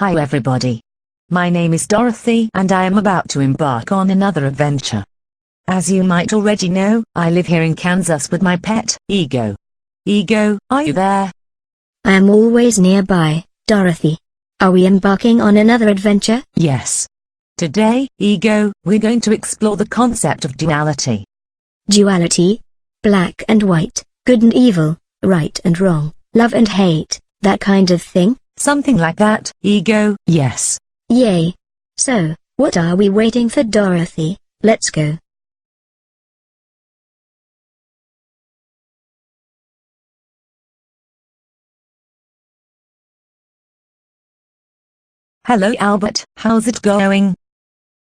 Hi everybody. My name is Dorothy and I am about to embark on another adventure. As you might already know, I live here in Kansas with my pet, Ego. Ego, are you there? I am always nearby, Dorothy. Are we embarking on another adventure? Yes. Today, Ego, we're going to explore the concept of duality. Duality? Black and white, good and evil, right and wrong, love and hate, that kind of thing? Something like that, Ego, yes. Yay. So, what are we waiting for, Dorothy? Let's go. Hello Albert, how's it going?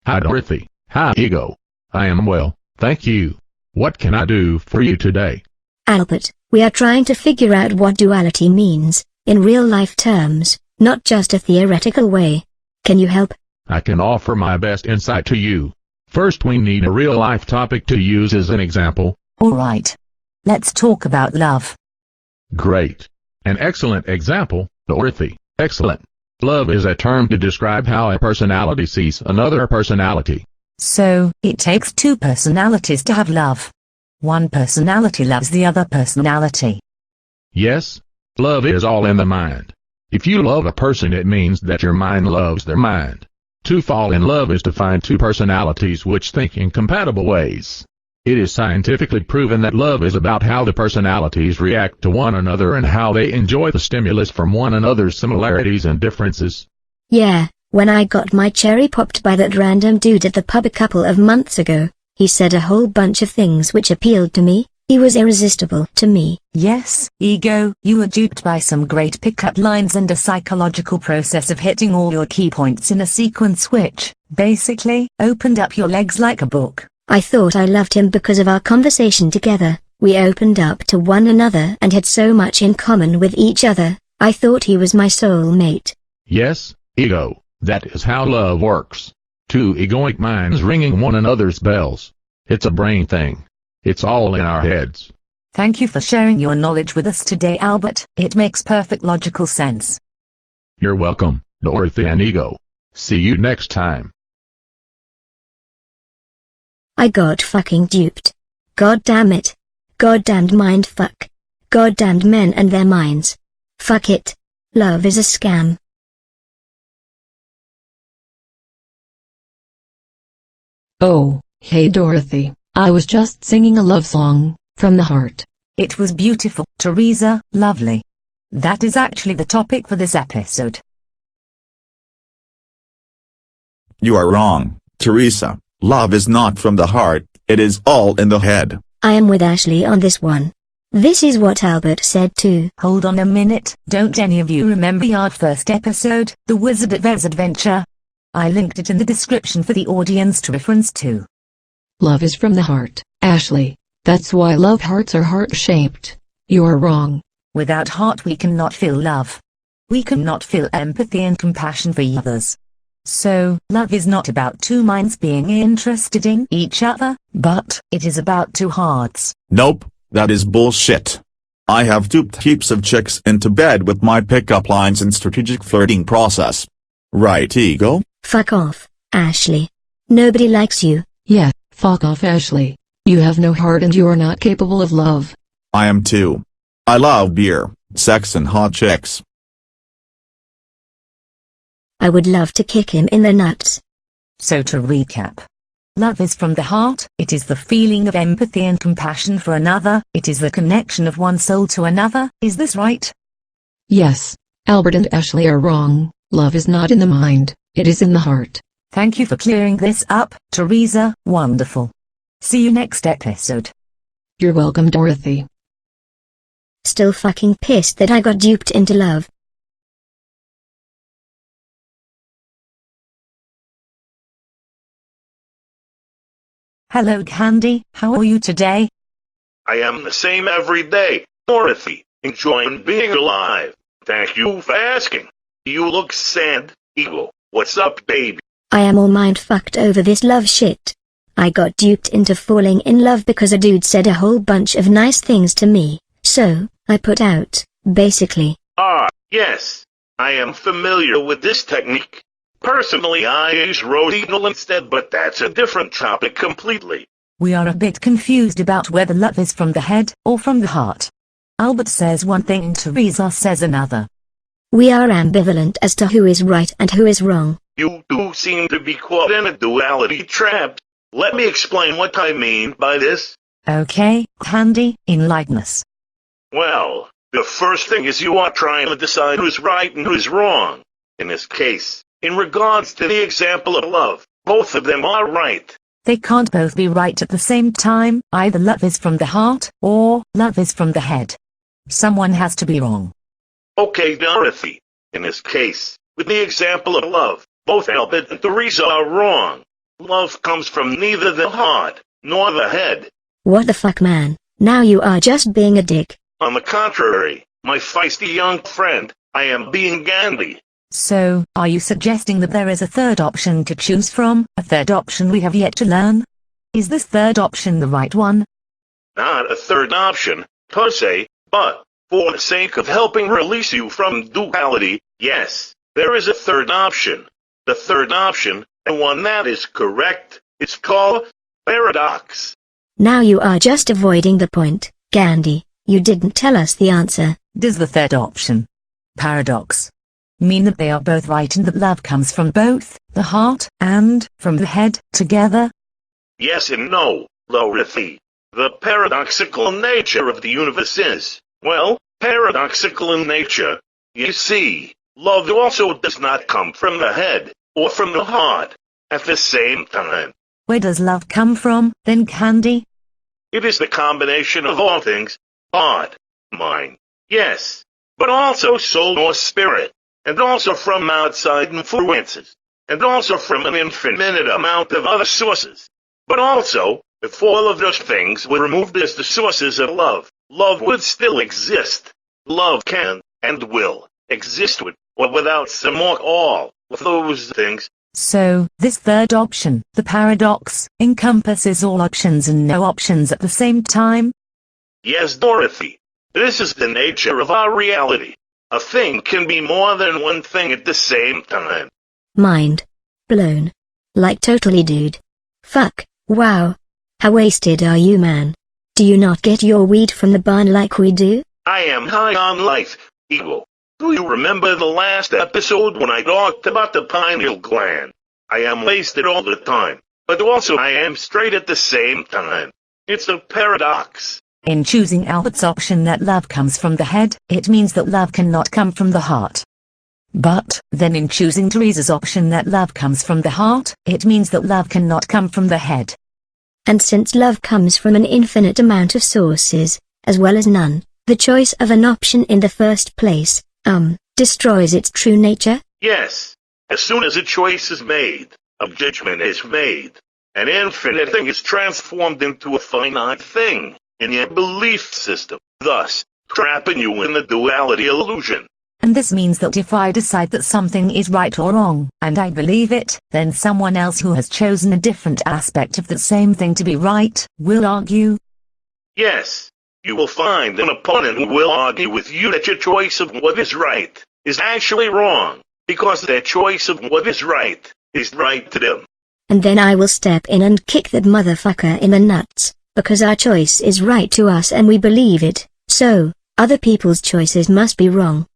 Hi Dorothy. Hi Ego. I am well, thank you. What can I do for you today? Albert, we are trying to figure out what duality means, in real-life terms, not just a theoretical way. Can you help? I can offer my best insight to you. First we need a real-life topic to use as an example. Alright. Let's talk about love. Great. An excellent example, Dorothy. Excellent. Love is a term to describe how a personality sees another personality. So, it takes two personalities to have love. One personality loves the other personality. Yes. Love is all in the mind. If you love a person, it means that your mind loves their mind. To fall in love is to find two personalities which think in compatible ways. It is scientifically proven that love is about how the personalities react to one another and how they enjoy the stimulus from one another's similarities and differences. Yeah, when I got my cherry popped by that random dude at the pub a couple of months ago, he said a whole bunch of things which appealed to me. He was irresistible to me. Yes, Ego, you were duped by some great pickup lines and a psychological process of hitting all your key points in a sequence which, basically, opened up your legs like a book. I thought I loved him because of our conversation together. We opened up to one another and had so much in common with each other. I thought he was my soulmate. Yes, Ego, that is how love works. Two egoic minds ringing one another's bells. It's a brain thing. It's all in our heads. Thank you for sharing your knowledge with us today, Albert. It makes perfect logical sense. You're welcome, Dorothy and Ego. See you next time. I got fucking duped. God damn it. Goddamned mindfuck. Goddamned men and their minds. Fuck it. Love is a scam. Oh, hey Dorothy, I was just singing a love song, from the heart. It was beautiful, Teresa, lovely. That is actually the topic for this episode. You are wrong, Teresa. Love is not from the heart, it is all in the head. I am with Ashley on this one. This is what Albert said too. Hold on a minute, don't any of you remember our first episode, The Wizard of Oz Adventure? I linked it in the description for the audience to reference to. Love is from the heart, Ashley. That's why love hearts are heart-shaped. You are wrong. Without heart we cannot feel love. We cannot feel empathy and compassion for others. So, love is not about two minds being interested in each other, but it is about two hearts. Nope, that is bullshit. I have duped heaps of chicks into bed with my pickup lines and strategic flirting process. Right, Ego? Fuck off, Ashley. Nobody likes you. Yeah, fuck off Ashley. You have no heart and you are not capable of love. I am too. I love beer, sex and hot chicks. I would love to kick him in the nuts. So to recap. Love is from the heart, it is the feeling of empathy and compassion for another, it is the connection of one soul to another, is this right? Yes, Albert and Ashley are wrong. Love is not in the mind, it is in the heart. Thank you for clearing this up, Teresa, wonderful. See you next episode. You're welcome Dorothy. Still fucking pissed that I got duped into love. Hello Candy, how are you today? I am the same every day, Dorothy, enjoying being alive. Thank you for asking. You look sad, Ego. What's up, baby? I am all mind-fucked over this love shit. I got duped into falling in love because a dude said a whole bunch of nice things to me, so I put out, basically. Ah, yes. I am familiar with this technique. Personally, I use rosinal instead, but that's a different topic completely. We are a bit confused about whether love is from the head or from the heart. Albert says one thing and Teresa says another. We are ambivalent as to who is right and who is wrong. You do seem to be caught in a duality trap. Let me explain what I mean by this. Okay, Candy, enlighten us. Well, the first thing is you are trying to decide who's right and who's wrong. In this case, in regards to the example of love, both of them are right. They can't both be right at the same time. Either love is from the heart, or love is from the head. Someone has to be wrong. Okay, Dorothy. In this case, with the example of love, both Albert and Teresa are wrong. Love comes from neither the heart, nor the head. What the fuck, man? Now you are just being a dick. On the contrary, my feisty young friend, I am being Gandhi. So, are you suggesting that there is a third option to choose from, a third option we have yet to learn? Is this third option the right one? Not a third option, per se, but, for the sake of helping release you from duality, yes, there is a third option. The third option, and one that is correct, is called paradox. Now you are just avoiding the point, Gandhi. You didn't tell us the answer. Does the third option, paradox, mean that they are both right and that love comes from both the heart and from the head together? Yes and no, Dorothy. The paradoxical nature of the universe is, well, paradoxical in nature. You see, love also does not come from the head, or from the heart, at the same time. Where does love come from, then, Candy? It is the combination of all things, heart, mind, yes, but also soul or spirit, and also from outside influences, and also from an infinite amount of other sources. But also, if all of those things were removed as the sources of love, love would still exist. Love can, and will, exist with, or without some or all of those things. So, this third option, the paradox, encompasses all options and no options at the same time? Yes, Dorothy. This is the nature of our reality. A thing can be more than one thing at the same time. Mind blown. Like totally, dude. Fuck, wow. How wasted are you, man? Do you not get your weed from the barn like we do? I am high on life, Eagle. Do you remember the last episode when I talked about the pineal gland? I am wasted all the time, but also I am straight at the same time. It's a paradox. In choosing Albert's option that love comes from the head, it means that love cannot come from the heart. But, then in choosing Teresa's option that love comes from the heart, it means that love cannot come from the head. And since love comes from an infinite amount of sources, as well as none, the choice of an option in the first place, destroys its true nature? Yes. As soon as a choice is made, a judgment is made. An infinite thing is transformed into a finite thing in your belief system, thus trapping you in the duality illusion. And this means that if I decide that something is right or wrong, and I believe it, then someone else who has chosen a different aspect of the same thing to be right, will argue? Yes. You will find an opponent who will argue with you that your choice of what is right is actually wrong, because their choice of what is right is right to them. And then I will step in and kick that motherfucker in the nuts, because our choice is right to us and we believe it, so, other people's choices must be wrong.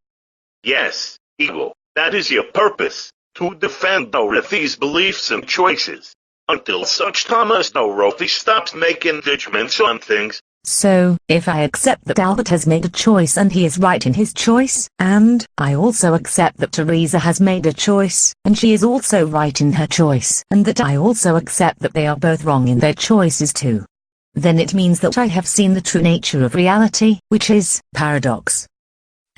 Yes, Eagle, that is your purpose, to defend Dorothy's beliefs and choices, until such time as Dorothy stops making judgments on things. So, if I accept that Albert has made a choice and he is right in his choice, and I also accept that Teresa has made a choice, and she is also right in her choice, and that I also accept that they are both wrong in their choices too, then it means that I have seen the true nature of reality, which is paradox.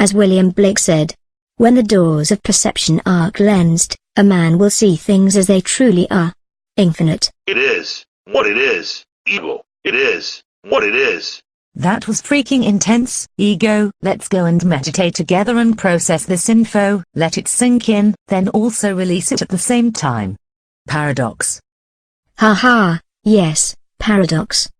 As William Blake said, when the doors of perception are cleansed, a man will see things as they truly are. Infinite. It is what it is, Eagle. It is what it is. That was freaking intense, Ego. Let's go and meditate together and process this info, let it sink in, then also release it at the same time. Paradox. Haha, yes, paradox.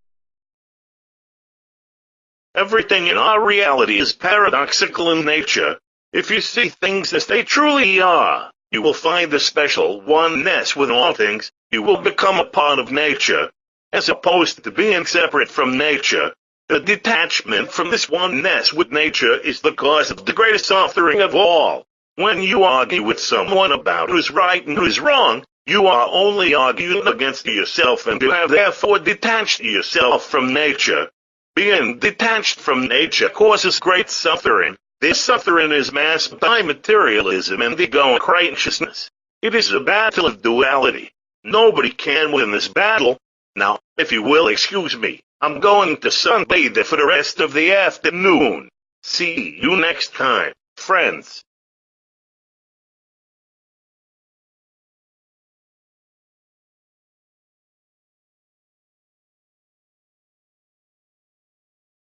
Everything in our reality is paradoxical in nature. If you see things as they truly are, you will find the special oneness with all things. You will become a part of nature, as opposed to being separate from nature. The detachment from this oneness with nature is the cause of the greatest suffering of all. When you argue with someone about who's right and who's wrong, you are only arguing against yourself, and you have therefore detached yourself from nature. Being detached from nature causes great suffering. This suffering is masked by materialism and egoic righteousness. It is a battle of duality. Nobody can win this battle. Now, if you will excuse me, I'm going to sunbathe for the rest of the afternoon. See you next time, friends.